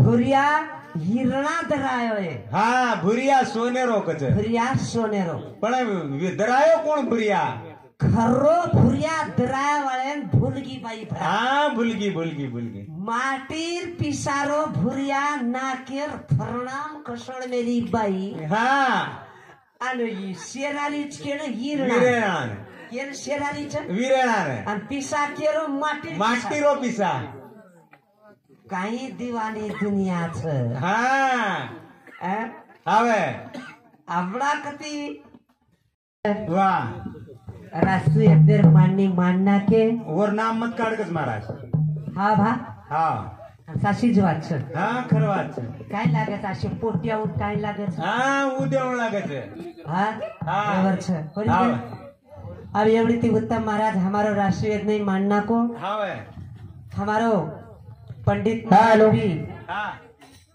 भुरिया हिरणा धरायो है। હા ભુરિયા સોનેરો કચે भुरिया सोनेरो પણ ધરાયો કોણ ભુરિયા खरो भुरिया धराया वाले भुलगी बाई भरा હા ભૂલગી माटीर पिसारो भुरिया नाकेर फरनाम कसळ मेरी बाई હા आणि शेरालीच केलं हिरणा વીરેણાને केलं शेरालीच વીરેણાને आणि पिसा केरो माटी માટીરો પીસા काही दिवाणी दुनियाच હા આવે आवडा कती વાહ राष्ट्रीय बेर मांडणी मांडना के ઓર નામ મત કાઢકસ મહારાજ हा भा હા साशीच वाच હા ખરી વાત છે काय लागत असे पोट्या उठ काय लागत હા ઉદેવણ લાગે છે हाँ हाँ। बराबर छे। हाँ। अब एवढी ती उत्तम महाराज हमारो राष्ट्रीय नहीं मानना को આવે हमारो पंडित हेलो। भी હા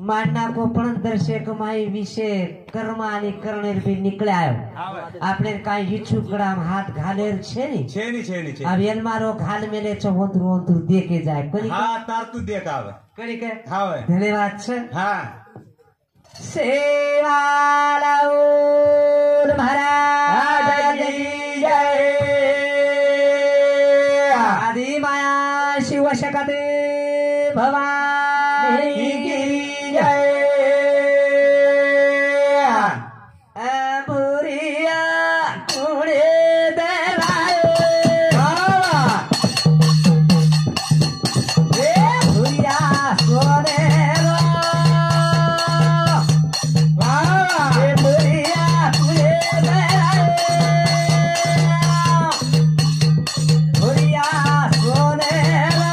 मानना को पण दर्शक माई विषय कर्म आणि करणेर भी निकळे आयो આવે આપણે કાઈ ઈચ્છુકડામ હાથ ઘાલેર છે ની છેની છેની છે अब एल मारो घाल मेले छो होंतरू होंतरू देखे जाए करी હા તારતું દેખ આવે करी के આવે धन्यवाद छे। હા सेवालाउल महाराज की जय आदि माया शिव शकते भवानी की जय भुरिया कुड़े भुरिया सोनेरो भुरिया कुड़े भुरिया सोनेरो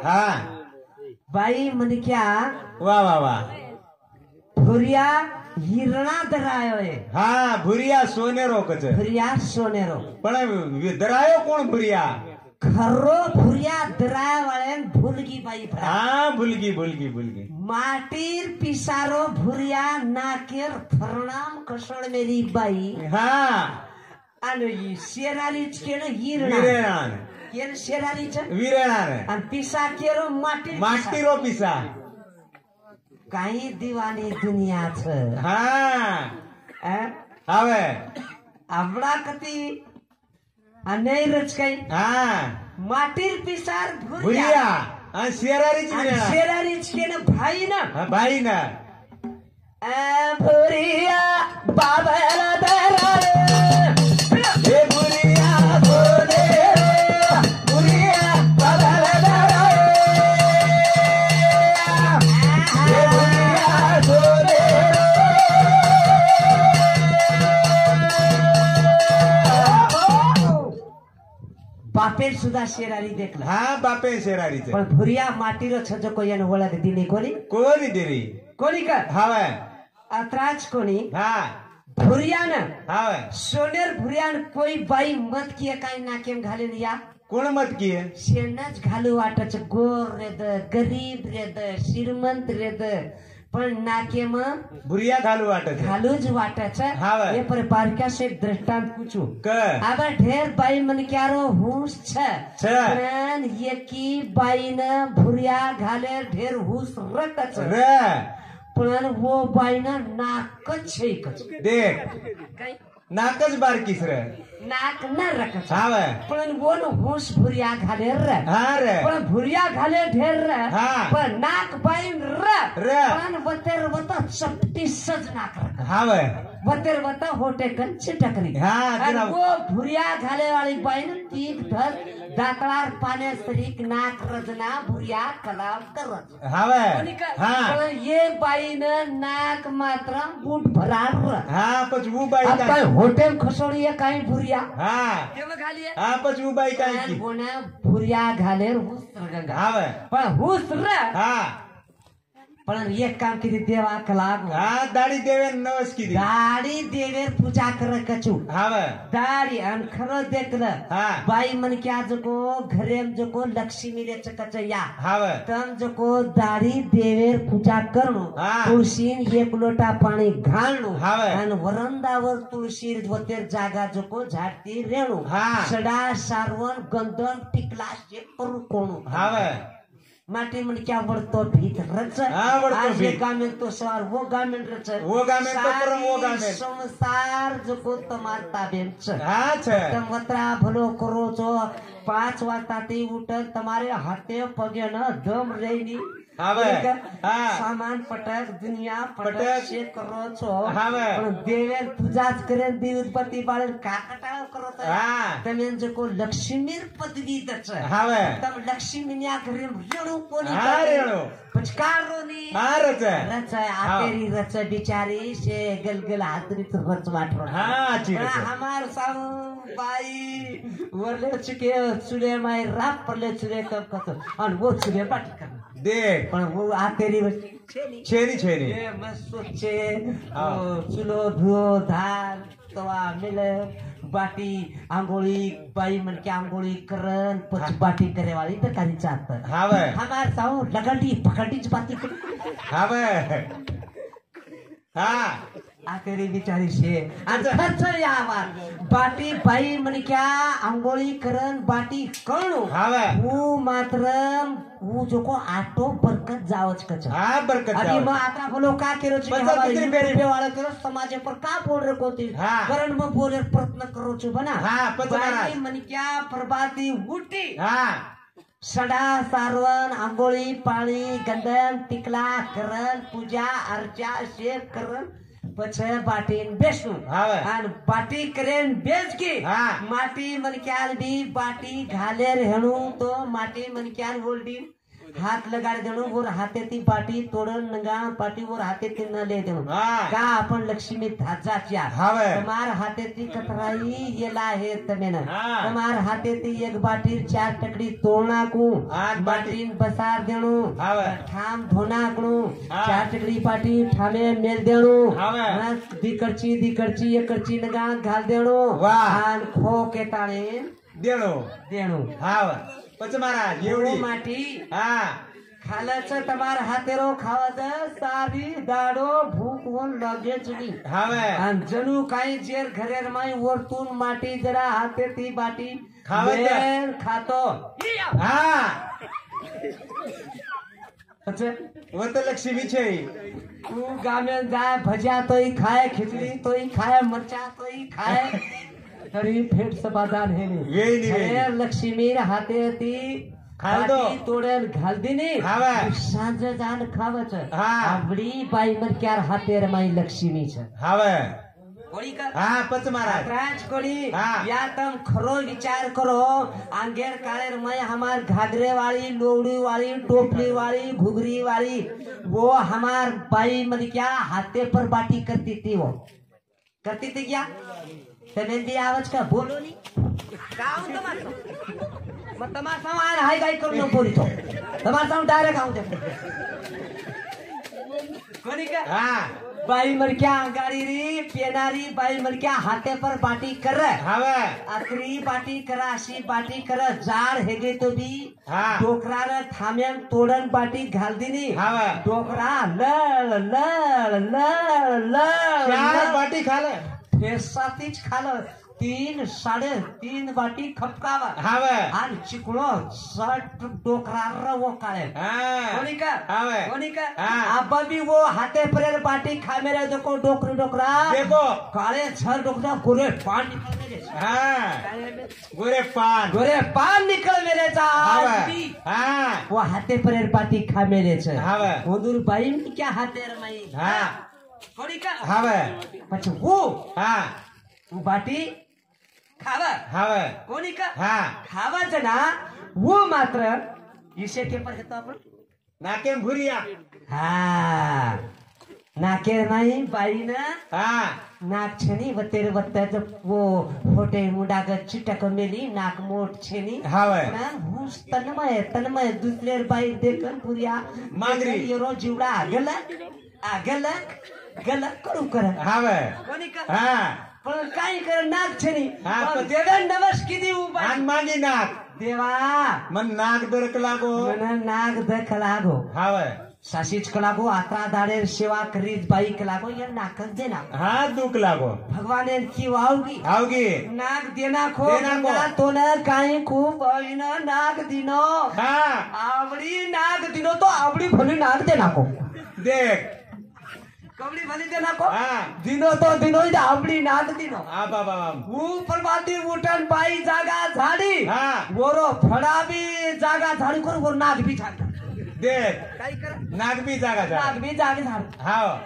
हा बाई मनक्या वा वा वा भुरिया हिरणा धरायोय हा भुरिया सोनेरो कच भुरिया सोनेरो पण दरायो कोण भुरिया खरो भुरिया धरायवाळ्यान भुलगी बाई भरा हा भुलगी भुलगी भुलगी माटीर पिसारो भुरिया नाकेर फरणाम कसण मेरी बाई हा आणि शेरालीच केलं हिरणा विरेणान केलं शेरालीच विरेणान आणि पिसा केरो माटी माटीरो पिसा काही दिवाणी दुनियाच हा हवे आवडा कती अनेरच काही हा माटीर पिसार भुरिया आणि शेरारीच विरेणा शेरालीच केलं भाई ना हा, बाई ना भुरिया बाबाला धराय हे भुरिया भोले भुरिया बाबाला धराय हे भुरिया भोले बापेर सुद्धा शेराली देखला हा बापे शेरारीच पण भुरिया माटीर छजो को यान ओळख दिली कोणी कोणी दिली कोणी का हवे अत्राज कोणी हा भुरियान हवे सोनेर भुरियान कोई बाई मत किया काही नाकेम घालेन या कोण मत की शेणच घालू वाटच गोर रेद गरीब रेद श्रीमंत रेद पण नाकेम भुरिया घालू वाटत घालूच वाटच हाव. ये पर बारक्या से दृष्टांत पूछू क अब ढेर बाई मन क्यारो हुस छ छ. पण एकी बाईन भुरिया घाले ढेर हुस रकच र पण वो बाईन नाकच छैकच देख काय नाकच बारकीस र नाक न रकच हावे पण वो न हुस भुरिया घाले र हा रे पण भुरिया घाले ढेर र हा. पण नाक बाईन र र. पण वतेर वत चपटी सज नाक र हावे वतेर वत होटे कंच टकरी हा, आणि तिला- वो भुरिया घाले वाली बाईन तीक धर दातळार पाण्या सरीक नाक रजना भुरिया कलाम करत हावे हा पण ये बाईन नाक मात्र बूट भरार र हा पच वो बाई अब काय काय होटेल खसोडी काही भुरिया हा तेव्हा घाली हा पच वो बाई काय की कोणा भुरिया घाले हुस्र गंगा हावे पण हुस्र हा पण एक काम किती देवा कलाग हा दाढी देवे नवस किती दाढी देवेर पूजा कर कचू हावे दाढी आणि खरं देखलं हा बाई मन क्या जको घरेम जको लक्ष्मी रे चकच या हावे तम जको दाढी देवेर पूजा करणो हा. तुळशीन एक लोटा पाणी घालणो हावे. आणि वरंदावर तुळशी वतेर जागा जको झाडती रेणू हा. सडा सारवण गंधन टिकला शे करू कोणू हावे माटी मन क्या वड़तो भीत रच हाँ, वड़तो आज ये भीत। गामेन तो सवार वो गामेन रच वो गामेन तो परम वो गामेन। सारी संसार जो को तमार ताबेन छ हा छ तम वत्रा भलो करो छो 5 वाजता ते उठ तुम्हारे हाथे पगे न दम रेनी हावे हा सामान पटक दुनिया पटक पटक से करो छो हावे पण देवेर पूजाच करे दिवसपती बाळ काकटाळ करत हा तमेन जो को लक्ष्मीर पदवी दच हावे तम लक्ष्मीन्या घरी रेणू कोणी हा रेणू पचकारोनी हा रच रच आतेरी रच बिचारी से गलगल हातरीच रच वाटरो हा ची रच हमार साऊ बाई वरले चुके चुले माय राप पडले चुले कब कतो आणि वो चुले पाटी कर देख पण वो आतेरी छेनी छेनी छेनी ए मस्त सोचे हा. चुलो धुओ धार तवा मिले बाटी आंघोळी बाई मन के आंघोळी करन पच बाटी करे वाली तर काही चाहत हावे हमार साऊ लगड़ी पकड़ीच बाती कर हावे हा आतेरी बिचारी से आणि खर्च यावर बाटी बाई मन क्या आंघोळी करन बाटी करणो हावे वो मात्र वो जो को आटो बरकत जावच कच हा बरकत अभी जाओ. मैं आता बोलो का करो छी बंदा हमारे कितनी बेरी- यूट्यूब वाला करो समाज पर का बोल रहे कोती हाँ. करण में बोले प्रयत्न करो छु बना हाँ, पता ना. बाई मन क्या प्रभाती उठी हा सडा सारवण आंघोळी पाणी गंधन टिकला करण पूजा अर्चा शेर करण પછી બાટી બેસું હવે. અને બાટી કરીને બેસ કે હા. માટી મનક્યાલ બી બાટી ઘાલે રહેણું તો માટી મનક્યાલ હોલ્ડી हात लगाड देणू वर हातेती पाटी तोडण नंगा पाटी वर हातेती न ले देणू हा. का आपण लक्ष्मी धाजाच्या हावे. તમાર હાથેથી કતરાઈ येला है तने न હા. તમાર હાથેથી એક બાટી ચાર ટકડી તોડનાકું આઠ બાટી. બાટીન બસાર દેણું હાવે. ઠામ ધોનાકણું હા. ચાર ટકડી પાટી ઠામે મેલ દેણું હાવે. દીકરચી એક કરચી નગા ઘાલ દેણું વાહ. આન ખો કેતાણે देणो દેણું हाव પછી महाराज एवढी માટી हा खालच તમાર હાથેરો ખાવા દે સારી દાડો ભૂખ ઓન લગે જની हावे आणि जणू काही जेर घरेर माई वरतून माटी जरा हातेती बाटी खावं त्या. बेर खातो हा अच्छा, व तर लक्ष्मी છે तू गामे जाय भज्या तोही खाय खिचडी तोही खाय मरचा तोही खाय तरी फेट समाधान हे वेळी नाही, वेळी. नाही लक्ष्मीर हाते ती खाल दो. बाटी तोडेल घाल दिनी खावं. सांज जाण खावच हा. आवडी बाई मरक्यार हातेर माई लक्ष्मीच हावे कोणी का हा પછી महाराज राजकोड़ी हाँ। या तुम खरो विचार करो आंगेर कालेर मैं हमार घाघरे वाली लोड़ी वाली टोपली वाली घुघरी वाली वो हमार बाई मन क्या हाथे पर बाटी करती थी वो करती थी क्या तमेंदी आवाज का बोलो नहीं गाऊं तमाशा मग तमाशा आण हाय गाय करू नको बोली तो तमाशा डायरेक्ट गाऊं दे कोणी का हा बाई मरक्या अंगारी री पेनारी बाई मरक्या हाथे पर बाटी कर हावे अकरी बाटी करा अशी बाटी कर जाड हेगे तो बी हा. डोकरार थांब्यान तोडण बाटी घाल दिनी हावे डोकरा लळ लळ लळ लळ चार बाटी खाले फेसातीच खाल 3 3.5 बाटी खपकावा हावे आणि चिकणो सट डोकरार वो काळे हा कोणी का हावे कोणी का हा. आबा भी वो हाथे पर बाटी खा मेरे देखो डोकरी डोकरा देखो काले छर डोकरा गोरे पान निकल मेरे हा गोरे पान गोरे पान निकल मेरे चा हावे हा वो हाथे पर बाटी खा मेरे छ हावे ओदूर बाई में क्या हाथे रमाई हा कोणी का हावे પછી वो हा वो बाटी खावा हावे कोणी का हा खावाचं ना वो मात्र इसे पेपर घेतो आपण नाकेन भुरिया हा नाकेर नाही बाईनं हा नाक छेनी वतेर वत्ताच वो होटे मुडाग चिटक मेली नाक मोठ छेनी हावे हुस तन्मय दुसरेर बाई देखन पुरिया मांगरी. येरो जीवडा आगल गल करू कर हावे कोणी का हा पण काय कर नाक छेनी हा, पण- देवा नवस किती उभा आन मागी नाक देवा मन नाक दरक लागो मन नाक दख लागो हावे साशीच कलागो आता दाडेर सेवा करीत बाई कलागो ये नाकच देना हा दुख लागो भगवान की वावगी आवगी नाक देना खो देना खो. गंगा तो न काही खूप नाक दिनो हा आवडी नाक दिनो तो आवडी भली नाक देना को देख कवडी भली देना को हा दिनो तो दिनो आवडी नाक दिनो आ बाबा ऊपर बाटी उठन बाई जागा झाडी हा वरो फडा बी जागा झाडी करून वर नाक बी झाड देख काय कर नाक बी जागा जा नाक बी जागे झाड हाव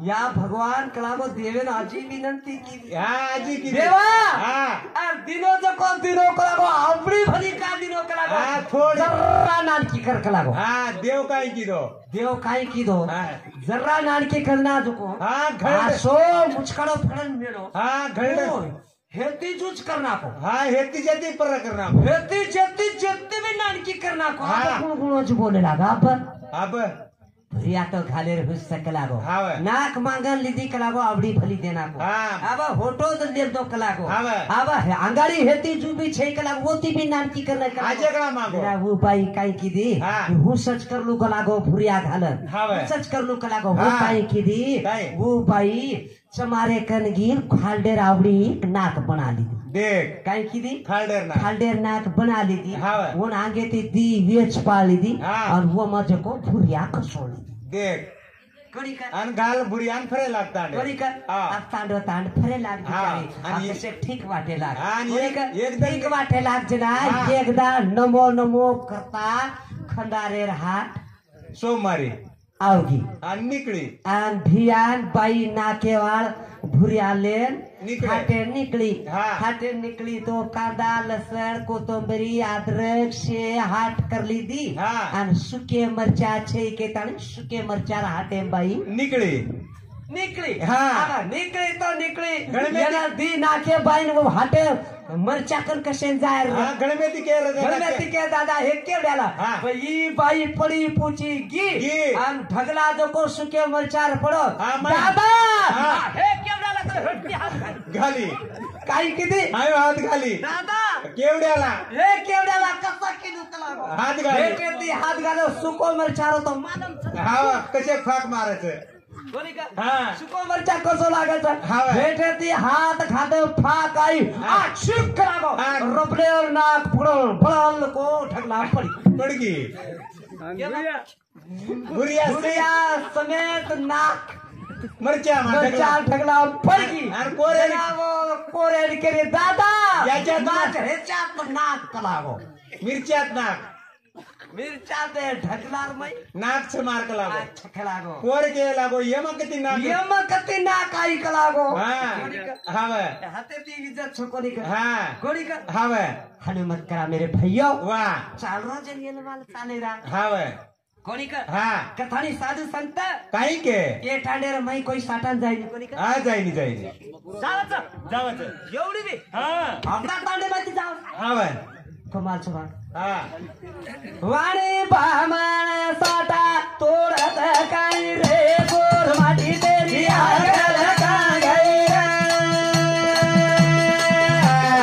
या भगवान कलागो देवेन आजी विनंती की हा आजी की देवा हा आ दिनो जको दिनो कलागो आवडी भली का दिनो कलागो हा, थोडी. जरा नानकी कर कलागो हा देव काय कीधो देव काय कीधो हा जरा नानकी करना जको हा घड सो मुचकाडो फडन मेलो हा घड हेती जूच करना को हा हेती जती पर करना हेती जत्ती भी नानकी करना को हा. आता गुणगुणोच बोले लागा अब या तो घालेर हुस सकलागो हावे. नाक मांगन लिदी कलागो आवडी भली देना को हा. अब होटो तो ले दो कलागो हावे. अब अंगारी हेती जुबी छे कलागो वो ती भी नानकी करना कलागो आजे कला मागो ना वो बाई काय की दी हा. हु सच करलू कलागो भुरिया घालन हावे. सच करलू कलागो वो हा. काय की दी काय? वो बाई चमारे कनगीर खालडेर आवडी नाक बना ली देख काय की दी खालडेर ना खालडेर नाक बना ली थी हावे. वो आगे ती दी वेच पाली थी हा. और वो मजे को भुरिया कसोली थी देख कड़ी कर आणि घाल बुरी आणि फरे लागता कड़ी कर हा. अब तांडो तांड फरे लाग हा. बिचारी आणि अब से ठीक वाटे लाग आणि कड़ी एक- कर एकदम- ठीक वाटे लाग जना हा. एकदा नमो नमो करता खंडारेर हाट सोमवारी आवगी आणि निकळी आणि भियान बाई नाकेवाळ भुरी आलेन निकळे. हाटे निकली हा. हाटे निकली तो कांदा लसण कोथंबरी अद्रक शे हाट करली दी हा. आणि सुके मरचा छे के ताणे सुके मरचा हाटे बाई निकळे निकली हा. आता निकली तो निकली गणपती. याला दी नाके बाईन वो हाटे मरचा कन कशे जायर हा गणपती के गणपती के दादा हे केवढ्याला हा. ही बाई पडी पुची गी गी. आणि ढगला जो सुके मरचार पडो हा, मग. दादा हा. हे केवढ्याला तर हटकी हात घाल. घाली काही किती आय हात घाली दादा केवढ्याला हे केवढ्याला कसा किलो तला हात घाली. हे किती हात घालो सुको मरचार होतो मालम हा कसे फाक मारायचं बोली का हा. सुको मरचा कसो लागायचा हा. भेटे ती हात खाद फाक आई हा. शिक लागो हा. रबडेर नाक फुडल पडल को ढगला पडी पडगी भुरिया दुनिया समेत नाक मरच्या चार ढगला पडगी आणि कोरेड. कोरेड केले दादा याच्यात नाक. ह्याच्यात नाक कलागो मिरच्यात नाक मिरच्या ते ढगलार मै नाक से मार्क लागो छकलागो कोर के लागो यम किती नाक यम कती नाक आई कलागो हा हाव हाते ती इज्जत छोकोनी का हा कोणी का हाव हनुमत करा मेरे भैया वा चाल रहा जन वाला चाले रहा हाव कोणी का हा कथानी साधू संत काही के ये ठाणेर मै कोई साठान जाईनी कोणी का हा जाईनी जाईनी जावच एवढी बी हा आपला तांडे मध्ये जाव हाव कमाल सुभा हा वाणी बामण साठा तोडत काही रे गोर माटी तेरी आगल का गई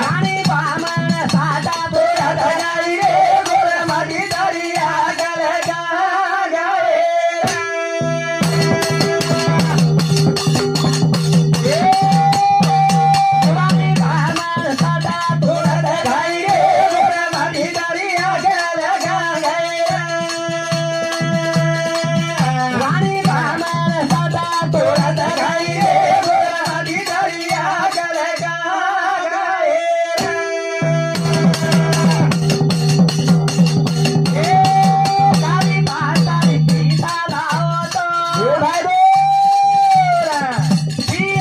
वाणी बामण साठा तोडत काही रे गोर माटी तेरी आगल का गई वाणी बामण साठा तोडत काही रे गोर माटी तेरी आगल का गई वाणी बामण साठा तोडत काही रे गोर माटी तेरी आगल का गई काली पाताली पीता लावतो भाई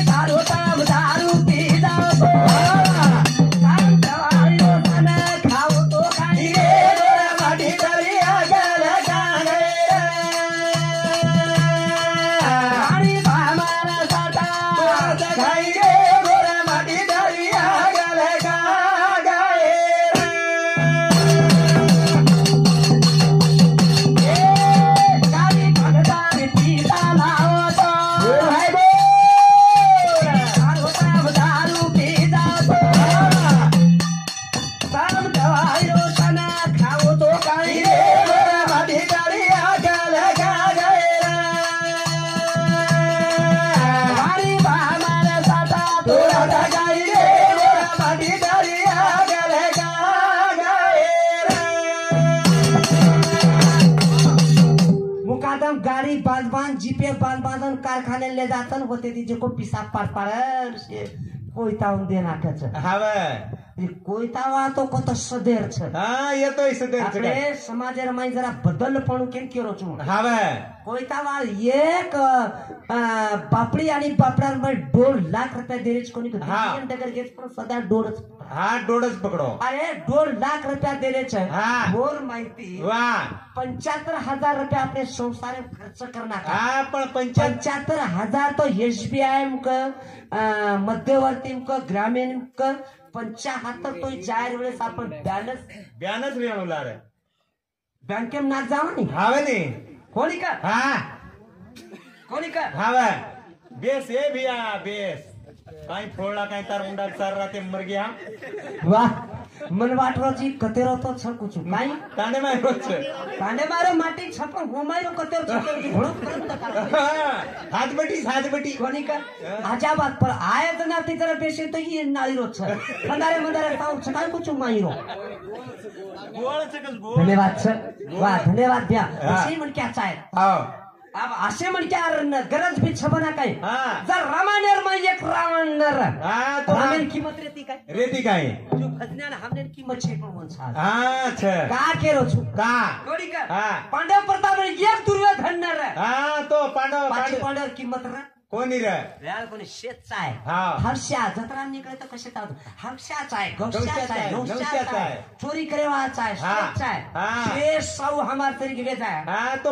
दारू ताम दारू पी जातो काम जवायो सन खाऊ तो काही रे गोर माटी तरी आगल गाणे आणि बामण साठा काही रे गोर माटी तरी आगल गाणे काली भगदारी पीता लावतो भाई दारू पी जातो काम दवायो सन खाऊ तो काही रे गोर माटी तरी आगल गाणे वाणी बामण साठा तोडत काही रे गोर माटी तरी आगल गाणे मुकादम गाड़ी बांध बांध जीपे बांध बांधन कारखाने ले जातन होते ती जे को पिसाब पाड से कोयतावून देना कच हाव कोयतावा तो कत सदेर छ हा येतोय सध्या આપણે સમાજેર માં જરા બદલપણું કેમ કર્યો છું हाव कोयतावा एक पापडी आणि पापडांवर 2 लाख रुपये देरेच कोणी हा. डगर घेत पण सध्या 2च हा डोळच पकडो अरे 2 लाख रुपया देरेच हा. मोर माहिती वा 75,000 रुपये आपले संसार खर्च करणार हा पण 75,000 तो SBI मध्यवर्ती ग्रामीण 75 तो जाहीर वेळेस आपण ब्यानच रेणूला रे बँकेम नाक जावा नाही हाव नी कोणी का हा कोणी का हाव बेस ए भिया बेस काही फोडला काही तार उंडा चार राते मर गया वाह मन वाटरोजी कतेरो तो छकुछु नाही तांडे माय रोज कांडे मारो माटी छप घुमायो कतेरो छकुछु घोडो करत हात बटी कोणी का आजाबाद पर आय जना ती जरा बेशी तो ही नाळी रोज छ खंदारे मंदारे ताऊ छकाय कुछ माईरो धन्यवाद सर वाह धन्यवाद द्या अशी म्हण क्या चाय हाव अब असे म्हण क्या गरज भी छबना काय हा जर रामानेर मा एक रावणर हा तो रामेन किंमत रेती काय रेती काय जो खजन्यान हमने किंमत छे पण वंसा हा छ का केरो छु का कोणी का हा पांडव प्रताप एक दुर्योधन नर हा तो पांडव पांडव किंमत रा कोणी रे व्याळ कोणी शेतचा आहे हा. हर्षा जत्रा निघले तर कसे चालतो हर्षाचा आहे गौशाचा गौशाचा आहे आहे, नौशाचा नौशाचा आहे आहे. चोरी करेवाचा आहे हा. शेतचा आहे हा. शेष साऊ हमार तरीके वेचा है हा तो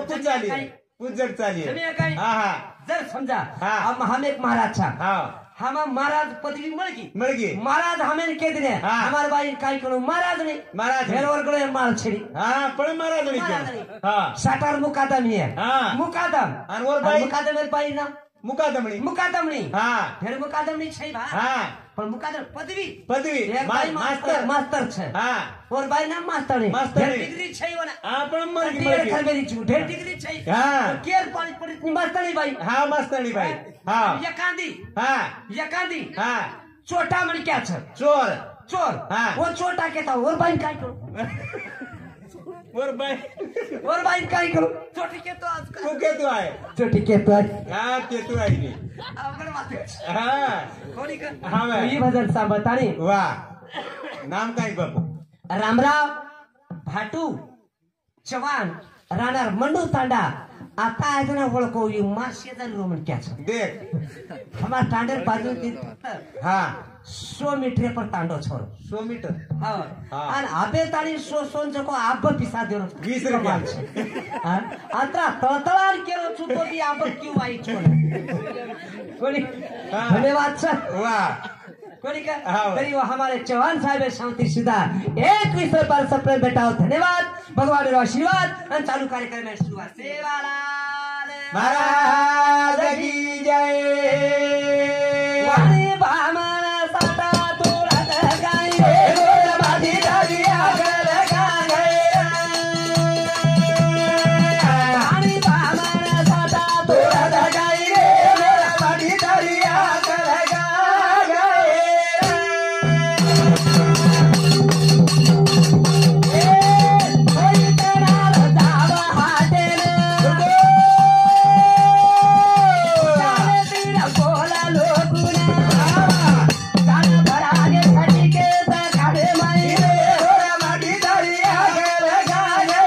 पूजड चाली जमीन काही हा हा जर समजा हा. हम एक महाराज था हा हम महाराज पदवी मिळगी मिळगी महाराज हमें कह दिने हा. हमारे भाई काय करो महाराज नहीं महाराज नहीं. घेरवर कडे माल छेड़ी हा पण महाराज महाराज नहीं. हा साठार मुकादम ही है हा. मुकादम आणि वर बाई? मुकादम है भाई ना मुकादमणी मुकादमणी हा फिर मुकादमणी छै बा हा पण मुकादम पदवी पदवी एक भाई मास्टर मास्टर छै हा और भाई ना मास्टर नहीं मास्टर नहीं. डिग्री छै वना हा पण मरगी ढेर मरगी खरबेरी छु ढेर डिग्री छै हा. केर पाणी पडित नि मास्टर नहीं भाई हा मस्तणी बाई हा एकांदी हा एकांदी हा छोटा मन क्या छ चोर चोर हा. वो छोटा कहता और भाई काय करो वर बाई और भाई काय करो छोटी के तो आज तू केतू आहे छोटी के तो हा केतू आहे नी अवघड बात है हा कोणी का हा बाई. ही भजन सांभतानी वा नाम काय बापू रामराव भाटू चव्हाण राहणार मंडू तांडा आता आहे ना ओळखो मार्शेदारी रोमन क्या छ देख हमार तांडेर बाजू हा 100 मीटर पर तांडो छोरो 100 मीटर हाँ हाँ. और आबे तारी सोन को आप पिसा दे 20 रुपया अंतरा तळतळार केलो छुतो की आप क्यों आई छोड़ कोणी हाँ. धन्यवाद सर वा कोणी का हाँ. तरी वो हमारे चौहान साहब शांति सीधा एक विषय पर सप्रे बेटा धन्यवाद भगवान रो आशीर्वाद और चालू कार्यक्रम में शुरुआत सेवालाल महाराज की जय वाणी बामन साता तुरंत गाई रे गोर बाजी डालिया गल गाए वाणी बामन साता तुरंत गाई रे गोर बाजी डालिया गल गाए कोई तेरा दाव हाटे बोला लोगुना कान भरागे खटी के काढ़े माई रे गोरा माटी दरिया गल गाए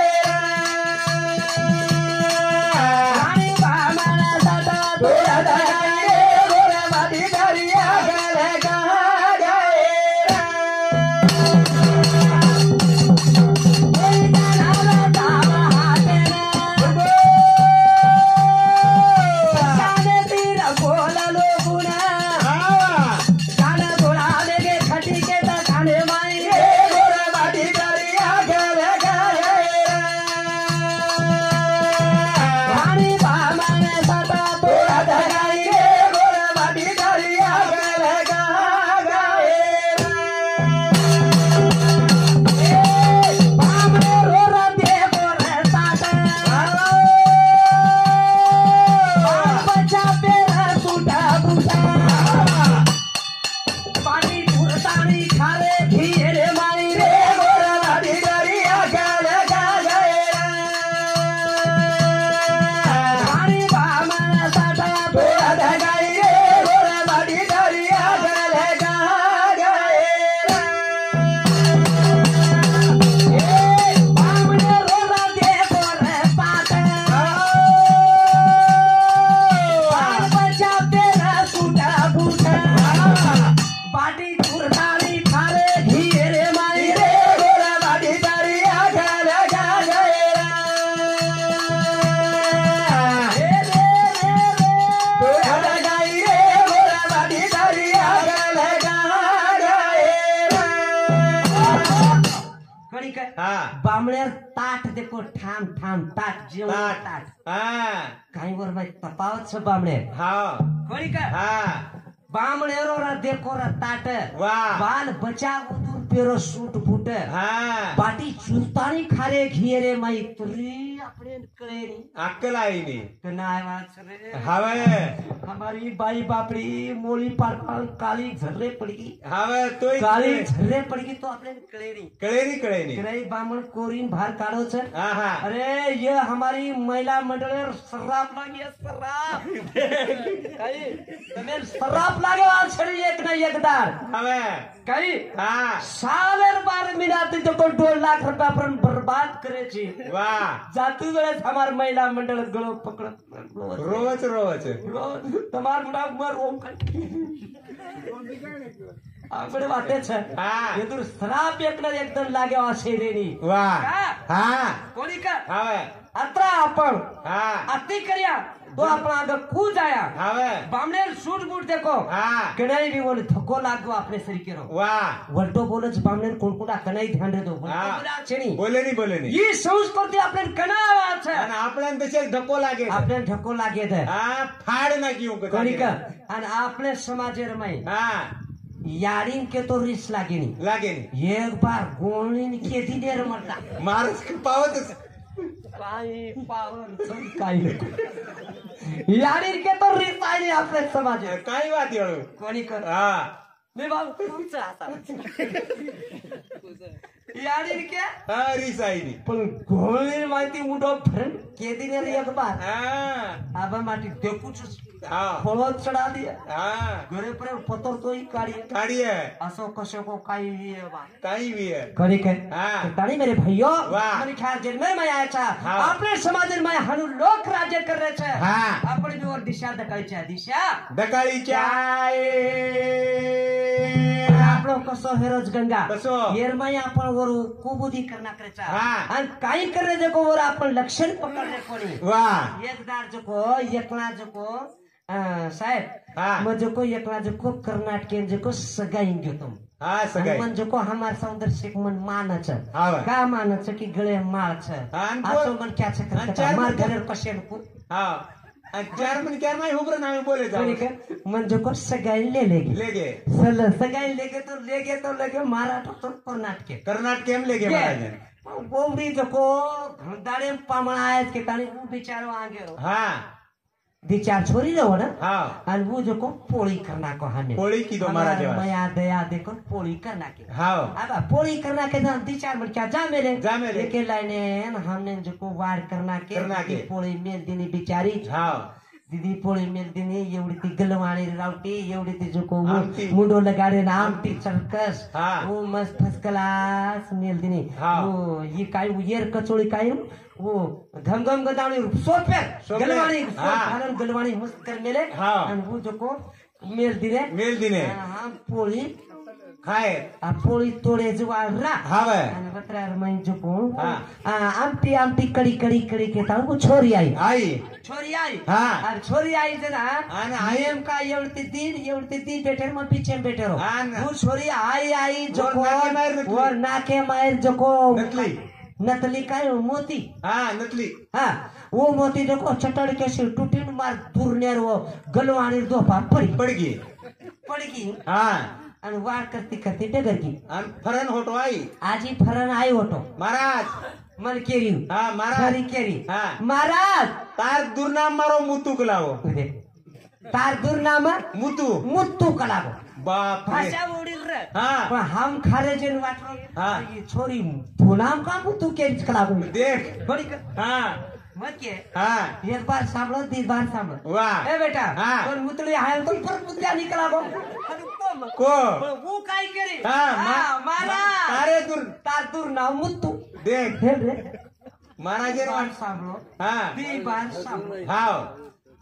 रानी बामन सदा तोरा दगाई रे गोरा माटी दरिया गल गाए कोई जाना दाव हाथे बोला लोगुना कान घोड़ा लेके खटी के खाने माई रे गोरा बाटी दरिया गल गाए रानी बामन सदा तोरा दगाई रे गोरा बाटी दरिया गल गाए बामने रोरा दे गोरे साथ बच्चा पेरा टूटा बूटा पानी फुरतानी खारे घिरे माई रे गोरा बाटी दरिया गल गाए रानी बामन सदा तोरा दगाई रे गोरा बाटी दरिया गल गाए बामने रोरा दे गोरे पात बच्चा पेरा टूटा बूटा बाटी फुरतानी खारे घिरे माई रे गोरा बाटी दरिया गल गाए तोरा दगाई रे गोरा बाटी दरिया गल गाए कणी काय हा बामण्यार ताट देखो ठाम ठाम ताट जेवण ताट. ताट हा काही वर माहित तपावत छ बामणे हा कणी काय हा बामणेरो रा देखो रा ताट वाह. बाल बचा उदूर पेरो सूट फूट हा बाटी चुलतानी खारे घिरे माई तुरी अपने कळे नी अक्कल आहे नी कनाय वाच रे हवे हमारी बाई बापड़ी मोली पार काली झर्रे पड़गी हवे तोय काली झर्रे पड़गी तो अपने कळे नी कळे नी कळे बामण कोरीन भार काढो छ हा हा अरे ये हमारी महिला मंडल शराब लागी है, शराब काही तमे शराब लागे वाल छड़ी एक ना एक दार हवे काही हा सालेर बार मिला तो 2 लाख रुपया पर बर्बाद करे छी वाह जात आती वेळेस हमार महिला मंडळ गळो पकड़त रोज रोज તમાર મુડા ઉમર ઓમ આપણે વાતે છે હા એ દુર શ્રાપ એકને એકદમ લાગ્યો આ શેરીની વાહ હા કોની કા હવે અતરા આપણ હા અતિ કર્યા તો આપણા આગળ કૂદ આયા હવે બામણે સૂટ બૂટ દેખો હા કણાઈ બી બોલે ધક્કો લાગવો આપણે શરીર કેરો વાહ વલટો બોલે છે બામણે કોણકોડા કણાઈ ધ્યાન દેજો બોલા છે ની બોલે નહીં ઈ સંસ્કૃતિ આપણે કણાવા છે અને આપણે તસે ધક્કો લાગે આપણે ધક્કો લાગે છે હા ફાડ નાખ્યું કોની કા અને આપણે સમાજે રમાઈ હા यारीन के तो रिस लागे नहीं लागे नहीं एक बार गोळणी केदी ने रमता मारस पावत काही पावन काही यारीन के तो रिस आय नहीं आपले समाज काही વાત येळो कोणी कर हा मी बाबू तुमचं आता यारीन के हा रिस आईनी पण गोळणी माहिती उडो फ्रेंड केदी ने एक बार हा आबा माटी देखूच हा फळो चढा दिया हा घरे पर पतर तोही काढी काढी है असो कशो को काही बा काही भी है करी के हाँ। ताणी मेरे भाइयों वाह। मेरे ख्याल जेल में मैं आया था हाँ। आपने समाज में हनु लोक राज्य कर रहे थे हाँ। अपनी भी और दिशा दकाळीच्या दिशा दकाळीच्या आप लोग कसो हेरोज गंगा कसो? येरमाई आपण वर कुबुदी करना करायचा हाँ। आणि काही करणे जको वर आपण लक्षण पकडले कोणी वाह एकदार जको एकला जको साहेब हाँ। मग जको एकला जको कर्नाटकेन जको सगाईन घेतो हा सगळे मन जो को हमार सौंदर्य मन मानच हाँ। का मानच की गळे माळच आणि असो मन क्या आणि करता चार मार मन- घरे कशे नको हा आणि चार मन चार माही उभं नामे बोले जाऊ कोणी का मन जो को सगाई ले लेगी लेगे सल सगाई लेगे तो लगे मारा तो कर्नाटके कर्नाटक केम लेगे महाराज बोबडी जो को दाड़े पामणा आयत के ताणी वो बिचारो आगे रो हा दी चार छोरी रहो ना हा और वो जो को पोड़ी करना को हमें पोळी की तो महाराज मया दया देखो पोड़ी करना के हा अब पोड़ी करना के ना दी चार क्या जा मेरे लेके लाइने हमने जो को वार करना के पोळी मेल दिनी बिचारी हा दीदी पोळी मेल दिनी एवढी ती गलवाणी रावटी एवढी ती जो को आमटी. मुंडो लगाडे ना आमटी सर्कस हा. वो मस्त फर्स्ट क्लास मेल दिनी हा. वो ये काय येर कचोळी काय वो घमघम गदावणी सोपे सोपे. गलवाणी हा. गलवाणी मस्त कर मेले हा. आणि वो जो को मेल दिने मेल दिने हा पोळी खाय आ पोळी तोडे जुवाळरा हावे आणि बत्रार मैं जो को हा. आमटी आमटी कड़ी कड़ी कड़ी के ताऊ वो छोरी आई आई हा हा. और छोरी आई जना आणि आई- आयम का एवढती तीन बैठे मग पीछे बैठे रहो हा ना. वो छोरी आई जो वर को नाके मायर नकली. वर नाके मायर जो को नकली नतली काय मोती हा नकली हा वो मोती जो को चटड़ के सिर टूटी मार दूरनेर वो गलवाणी दोफा पडगी पड़गी हा आणि वार करती करती डगर की आणि फरण होतो आई आजी फरण आई होतो महाराज मन केरी हा महाराज खरी केरी हा. महाराज तार दुर्नाम मारो मुतुक लावो तार दुर्नाम मुतू मुत्तू कलागो बाप रे. भाषा उडील रे हा पण हम खारे जेन वाटलो हा. ये छोरी भुनाम का मुत्तू केरीच कलागो देख बड़ी कर हा मत के हा एक बार सांभळो दी बार सांभळो वाह ए बेटा हा. पण मुतळी हाय तो परत मुतल्या निकला गो को वो काय केरी हा, मारा तारे दुर तार दुर्नाम मुत्तू देख हे रे महाराज बार सांभळो हा दी बार सांभळो हाव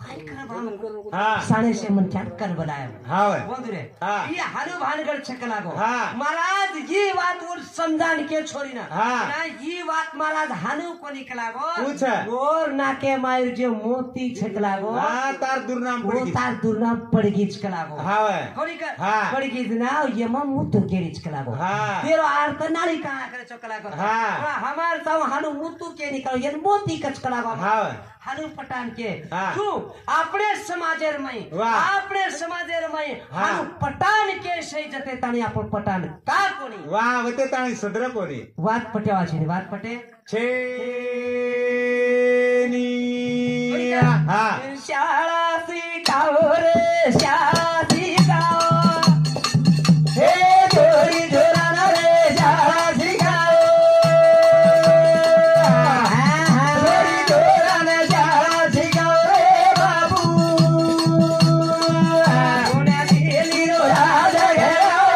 काय करा भाऊ हा साढ़े से मन क्या कर बनाया हाव बोल रे हा. ये हारू भानगढ़ छकला गो हा. महाराज ये बात वो समझान के छोड़ी ना हा. ना ये बात महाराज हानु को निकला गो पूछ. और नाके मायर जो मोती छकला गो हा तार दुर्नाम वो पडगी तार दुर्ना पड़गी छकला गो हाव कोणी का हा. पड़गी ना ये मम मुतु केरी छकला गो हा. तेरो अर्थ नाली कहां करे छकला गो हा. हमार सब हानु मुतु के निकल ये मोती कचकला गो हाव हारू पटान के हा. तू अपने समाजेर में वाह. अपने समाजेर में हा. हारू पटान के सही जते ताणी आपण पटान का कोणी वा वते ताणी सदर कोणी वात पटेवाची नाही वात पटे छेनी हा शाळा शिकाव रे शाळा शिकाव हे जोडी जोराना रे शाळा शिकाव जोडी जोराना शाळा शिकाव रे बाबू पुण्यात गेली रो राजा घेराव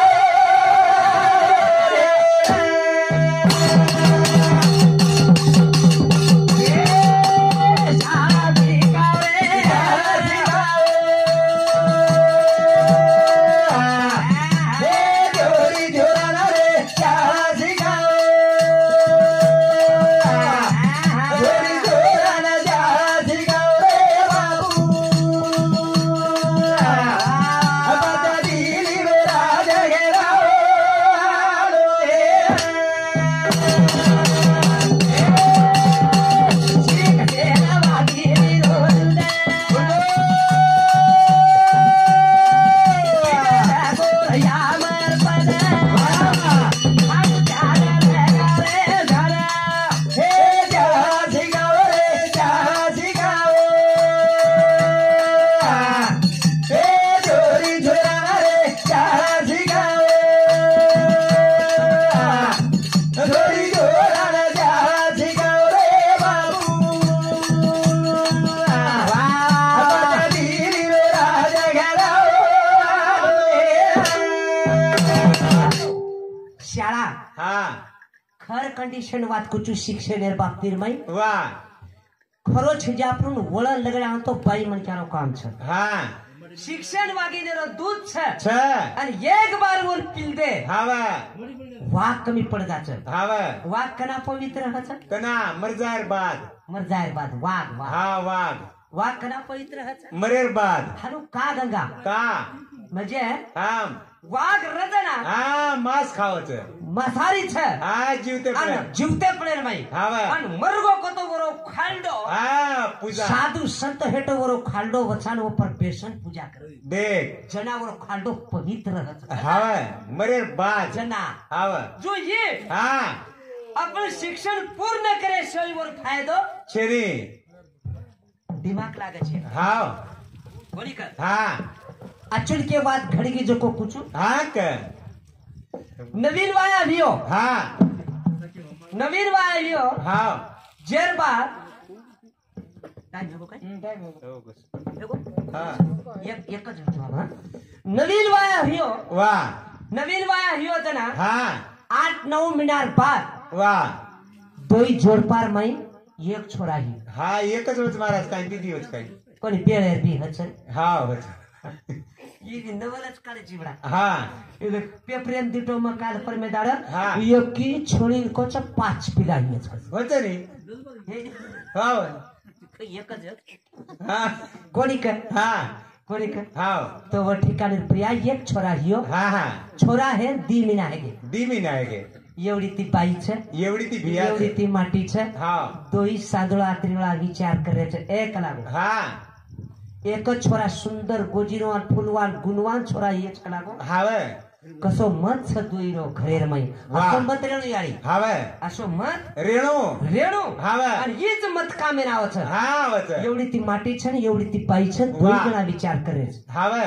कंडिशन વાત કુછ શિક્ષણ બાબતીર માં વાહ ખરો છે જે આપણું વળણ લગડ્યા તો બાઈ મણક્યાનો કામ છે હા શિક્ષણ વાગીનેરો દૂધ છે છે અને એક બાર બોલ પીલ દે હાવે વાક કમી પડતા છે હાવે વાક કના પવિત્ર હશે કના મરજાર બાદ મરજાય બાદ વાઘ વાઘ હા વાઘ વાક કના પવિત્ર હશે મરેર બાદ હાલો કા ગંગા કા મજે આમ વાઘ રજના હા માંસ ખાવ છે મસારી છે હા જીવતે અને પડે જીવતે પડે ભાઈ હાવે અને મરગો કોતો વરો ખાલડો હા પૂજા સાધુ સંત હેઠો વરો ખાલડો વછાનો પર બેસન પૂજા કરે દેખ જનાવરો ખાલડો પવિત્ર હશે હાવે મરેર બાદ जना હાવે जो ये હા अपन शिक्षण पूर्ण करे सोई और फायदो છેરી दिमाग लागे छे હાવ बोली कर હા अचल के बाद घड़ी की जो को पूछू હા કે नवीन वाया लियो હા नवीन वाया लियो હાવ जेर बाद टाइम हो गया देखो હા एक ज जवाब हां नवीन वाया लियो વાહ नवीन वाया लियो जना હા 8-9 मिनट बाद વાહ दोई जोड़ पार मई एक छोरा ही હા એક જ વચ મારા કાઈ દીદી વચ કાઈ कोनी पेड़े भी हसन હાવ વચ ये नवलच काले जीवड़ा હા એટલે પેપરેન દીટો માં કાલ પર મે દાડા હા. એકી છોડી કો છે 5 પીલાઈ છે વચની હાવ એક જ હા કોની કે હા હાવ તો वो ठिकाने प्रिया एक छोरा हियो હા હા छोरा है दी मीना है ધીમી ના કે एवढी ती बाई છે એવડી તી ભિયા एवढी ती माटी છે હાવ दोई सादळा त्रिवळा विचार करे છે एक लाग હા एक छोरा सुंदर गोजीनवान फुलवान गुणवान छोरा एक कलागो હાવે कसो मत छ दुईरो घरेर मै वाह. असो मत रेणू याडी હાવે असो मत રેણુ रेणू हावे. आणि हीच मत कामे नाव छ હા વચ एवढी ती माटी છે ને एवढी ती बाई છે दोई वाह. જણા વિચાર કરે છે હાવે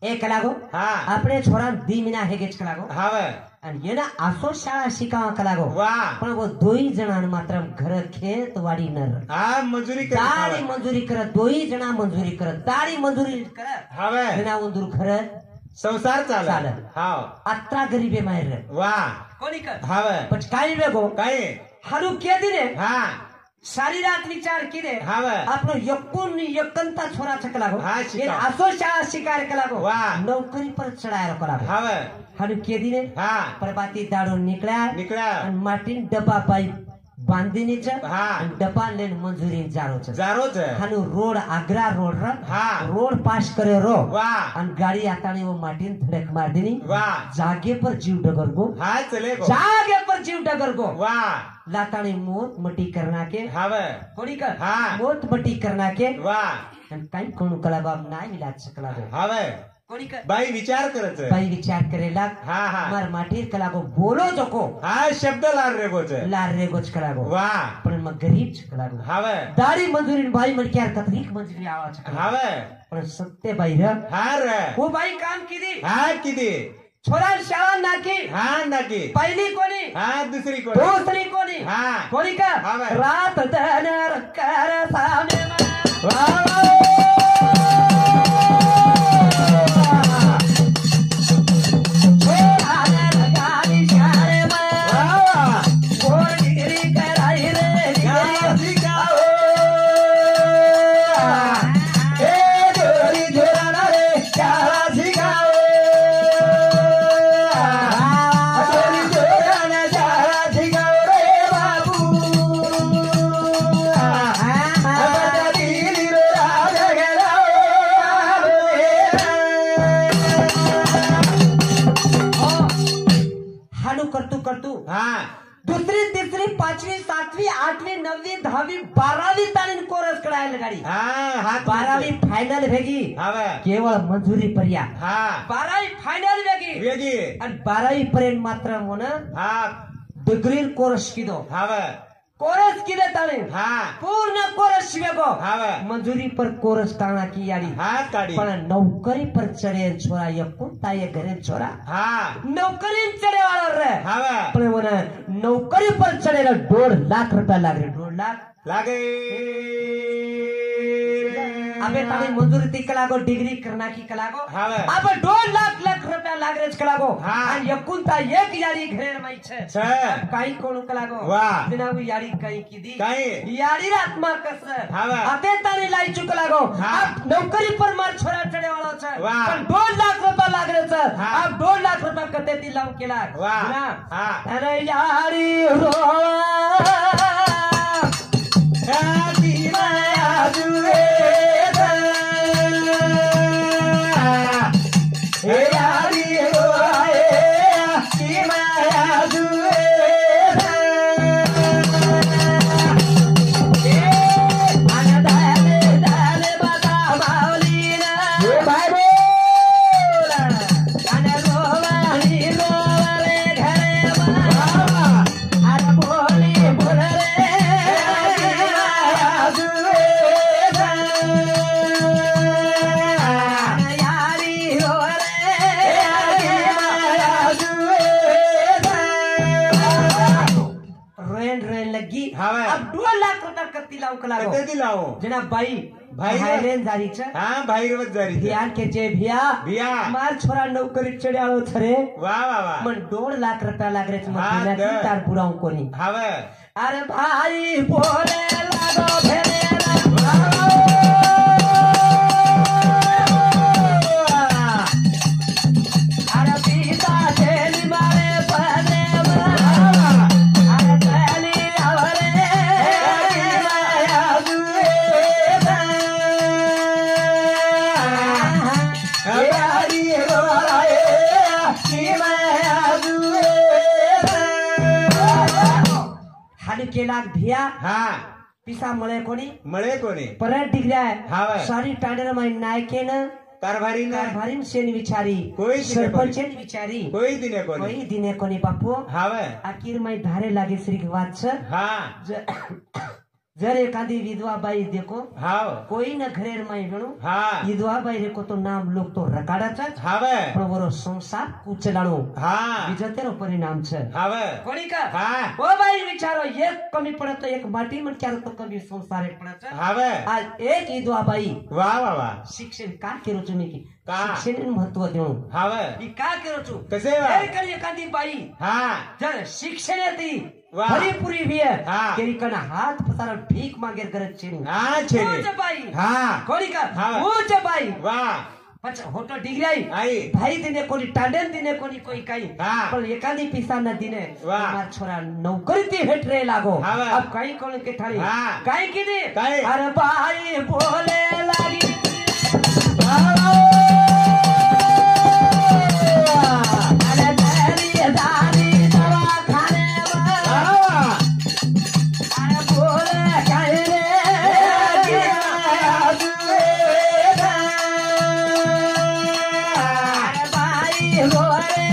એક કલાગો હા આપણે છોરા દી મીના हेगे छ कलागो હાવે आणि येना आसो शाळा शिकावा कलागो વાહ पण वो दोई जणांन मात्र घर खेत वाडी नर હા મજૂરી કરી दाडी ખાવે. मंजुरी करत दोई जना मंजुरी करत दाडी मंजुरी करत હાવે एना उंदूर घर સંસાર ચાલે ચાલે. હાવ अत्रा गरीबे माहेर વાહ कोणी कर હાવે पण काय वेगो કઈ हारू के दिने હા सारी रात विचार किरे हावे आपलो यकुन यकंता छोरा छकलागो हा, शिका. आसो शाळा शिकार कलागो वाह. नौकरी पर चढायला कलागो હાવે हारू के दिने હા प्रभाती दाडो निकळ्या નીકળ્યા आणि माटीन डबा पाई बांधीनी छ हा. आणि डबा लेन मंजुरी जारो छ જારો છે हानु रोड आग्रा रोड र हा. रोड पास करे रो વાહ आणि गाडी आतानी वो माटीन धडक मार दिनी વાह जागे पर जीव डगर गो હા ચલે ગો जागे पर जीव डगर गो વાહ लातानी मोत मटी करना के હાવે कोणी कर हा. मोत मटी करना के વાહ आणि काही कोण कला बाब नाही विलाज सकला गो હાવે कोणी कर બાઈ વિચાર કરે છે बाई विचार करेला હા હા मार माटीर कला गो बोलो जको હા શબ્દ લાર રેગો છે लार रे गोच कला गो વાહ पण मग गरीब छकला गो હાવે दारी मंजुरी बाई मडक्यार तत्रिक मंजुरी आवा छकला હાવે पण सत्य बाई र હા રે वो बाई काम किदी હા કીધી छोरा शाळा नाकी હા નાકી पहिली कोणी હા दुसरी कोण दूसरी कोणी हा कोणी का हावे. रात धन कर सामे હા दुसरी तिसरी पाचवी सातवी आठवी नववी 10वी 12वी ताणी कोरस कडायला गाडी હા હાથ 12वी फायनल भेगी હાવે केवळ मंजुरी पर्या હા 12वी फायनल भेगी વેગી आणि 12वी पर्यंत मात्र मोन હા डिग्री कोर्स किदो હાવે कोर्स किदे ताणे હા पूर्ण कोर्स शिवेगो હાવે मंजुरी पर कोर्स ताणा की याडी હાથ કાઢી पण नौकरी पर चढे छोरा यकुंता ये घरे छोरा હા नौकरी चढे वाला रे હાવે पण मोन नौकरी पर चढेला 1.5 लाख रुपया लागले 1.5 लाख લાગે अबे तारी मंजुरी ती कलागो डिग्री करना की कलागो हावे अब 2 लाख रुपया लागरेच कलागो हाँ। आणि एकुलता एक यारी घरेर माई छे काही कोण कलागो वाह जनाब यारी काही किदी काही यारी आत्मा कस हावे अबे तारी लाई चुक लागो हाँ। अब नौकरी पर मार छोरा चढ़े वाला छे वाह। पण 2 लाख रुपया लागरेच हाँ। अब 2 लाख रुपया कते ती लाव केला वाह। ना हाँ। अरे यारी रो अब 2 लाख रुपया कत्ती लाव कलागो कते दिलाओ जना भाई भाई भाईलेन जारी छ हाँ भाई रवत जारी भियान के जे भिया भिया मार छोरा नौकरी चढ़ाळो छरे वाह वाह वाह मन 2 लाख रुपया लागरे छ हाँ, मन दे। तार पुराऊ कोनी हावे अरे भाई बोले लागो भेरे अरे पिता चेली मारे पदे अरे चली आवरे यारी रोलाए की हाली केला भिया हाँ पिसा मळे कोणी मळे कोणी परत डिग्री आहे हावे सारी टांडर माई नायकेन कारभारी ना कारभारीन शेन विचारी कोई दिने सरपंचन विचारी कोई दिने कोणी कोई दिने कोणी बापू हावे आखिर माई धारे लागे श्री वाद छ हाँ जर एखादी विधवा बाई देखो हाव कोई न घरेर माई गणू हाँ विधवा बाई देखो तो नाम लोग तो रकाडाचाच हावे पण वरो संसार कुचलाणो हाँ विजतेरो परिणाम छ हावे कोणी का हाँ ओ बाई विचारो एक कमी पडत तो एक माटी मन क्यारो तो कमी संसार पडत हावे आज एक विधवा बाई वाह वाह वाह शिक्षण का केरो तुम्ही की का? शिक्षण महत्व देऊ हावे ही का केरो छु कसे वा करी एखादी बाई हाँ जर शिक्षण येती वाह। भरीपुरी भी है हाँ। केरी कना हाथ पसारा भीक मागे गरज छे हाँ छे ऊंच बाई हाँ कोणी का हाँ। ऊंच बाई वाह पच होतो डिग्री आई आई भाई दिने कोणी टांडन दिने कोणी कोई काही हाँ। पण एखादी पिसा न दिने वाह। मार छोरा नौकरी ती भेट रे लागो हाँ। अब काही कोण के थाळी हाँ। काही किती काही? अरे बाई बोले लागी अरे तेरी दादी दवाखाने में अरे बोले काही रे अरे बाई बोले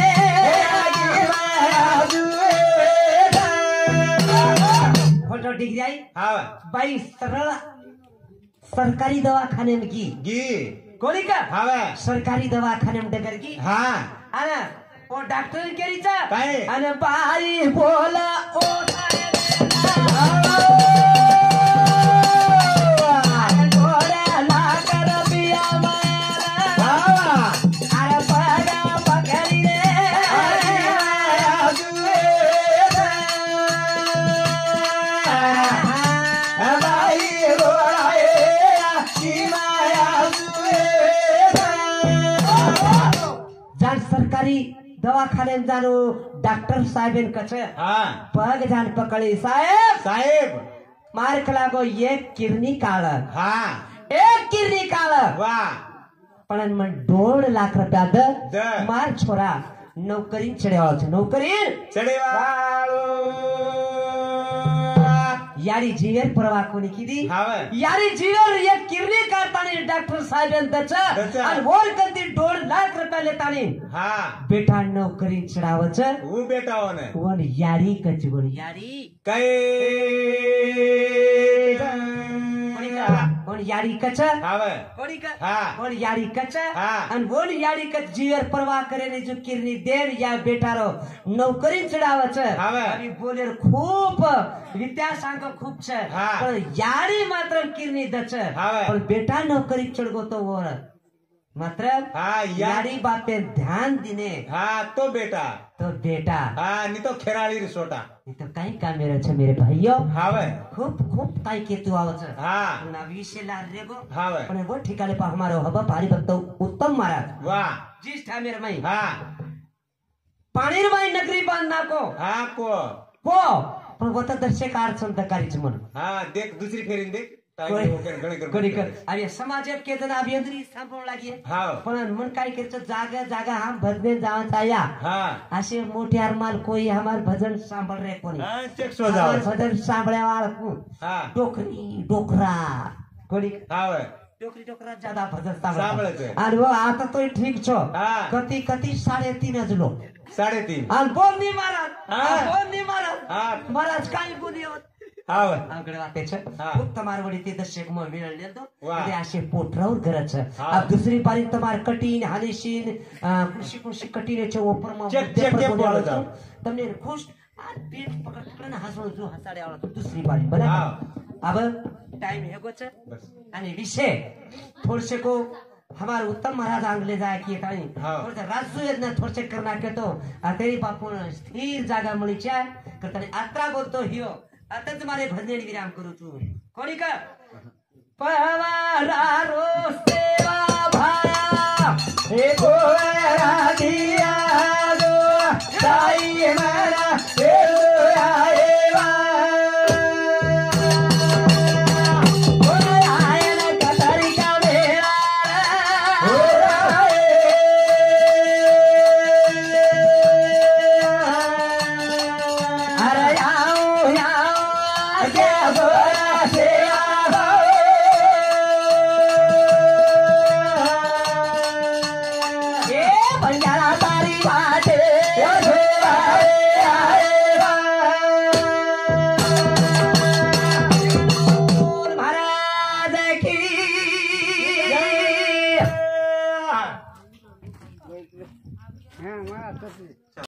फोटो डिग्री आई हावे बाई सरळ सरकारी दवाखाने में की गी कोणी का हावे सरकारी दवाखाने में डगर की हाँ अरे ओ डॉक्टर केरीचा काय? अरे बाई बोला ओ अरे डोळ्याला कर पिया मारा अरे बघा पकडी रे जान सरकारी दवाखाने में जानो डॉक्टर साहेब कछ हाँ पग जान पकड़ी साहेब साहेब मार लागो एक किरनी काळ हाँ एक किरनी काळ वाह पण मन 2 लाख रुपया द द. मार छोरा नौकरी चढ़ेवाळो छे नौकरी चढेवाळो यारी जीवेर परवा कोणी कीधी हावे यारी जीवेर एक किरनी काढतानी डॉक्टर साहेब दच. आणि वर कधी 2 लाख रुपया लेतानी हाँ बेटा नौकरी चढ़ावच वो बेटा होने वन यारी कचगोड यारी काय कोण याडी कच हाव कोणी का हा. कोण याडी कच हा. आणि बोल याडी कच जीवर परवा करे ने जो किरनी देन या बेटारो नोकरी चढावच हाव. आणि बोलेर खूप विद्या सांग खूप छ हा. पण याडी मात्र किरनी दच हाव. पण बेटा नोकरी चढगो तो वर मात्र हा, याडी बापे ध्यान दिने हा तो बेटा तो बेटा हा नि तो खेराळी रिसोटा तो काही कामेर छ मेरे भाइयों हाव खूप खूप काही केतु आवच हा ना विषयला रेगो हाव पण वो ठिकाणे पा हमारो हबा भारी भक्त उत्तम महाराज वाह जिस ठामेर मई हा पाणीरबाई नगरी बांधना को हा को पण वो तर दर्शक अडचण दकारीच म्हणून हा देख दुसरी फेरीन देख कोणी कर आणि समाजात केतन अभियंत्री सांभाळू लागली हाव पण मन काय करायचं जागा जागा हम भजने जावत आया हा असे मोठे अरमाल कोई हमार भजन सांभाळ रे कोणी हा चेक सो हमार जाओ भजन सांभाळ्या वाला हा डोकरी डोकरा कोणी हाव डोकरी डोकरा ज्यादा भजन सांभाळ सांभाळायचं आणि वो आता तो ठीक छो हा. कती कती 3.5 लोक 3.5 आणि बोल नाही महाराज हा. बोल नाही हा. महाराज महाराज काय बोली होत हाव आकडे वाटायचं हा. खूप तमारवडी ते दर्शक मग मिळाले वा. ते असे पोटरावर करायचं हा. अब दुसरी पारी तमार कठीण हानेशीन कृषी कृषी कठीण ओपर चेक- चेक- चेक बोलावं जाऊ. તમને ખુશ આ પેટ પકડ પકડ હસણું જો હસાડે આવડે દુસરી પારી બરાબર હા. अब टाइम हेगो छ बस आणि विषय थोडसे को हमारे उत्तम महाराज आंगले जाय की काही हा. थोडसे राजसू यज्ञ थोडसे करना के तो तेरी बापून स्थिर जागा मळीच्या करताना आत्रा बोलतो हियो आता तुम्हारे भजने विराम करू तू कोणी का पवारा रो सेवा भाया हे गोरा दिया दो साई मरा हे आएवा ओय आयन कतरी का मेरा अरे आओ आओ के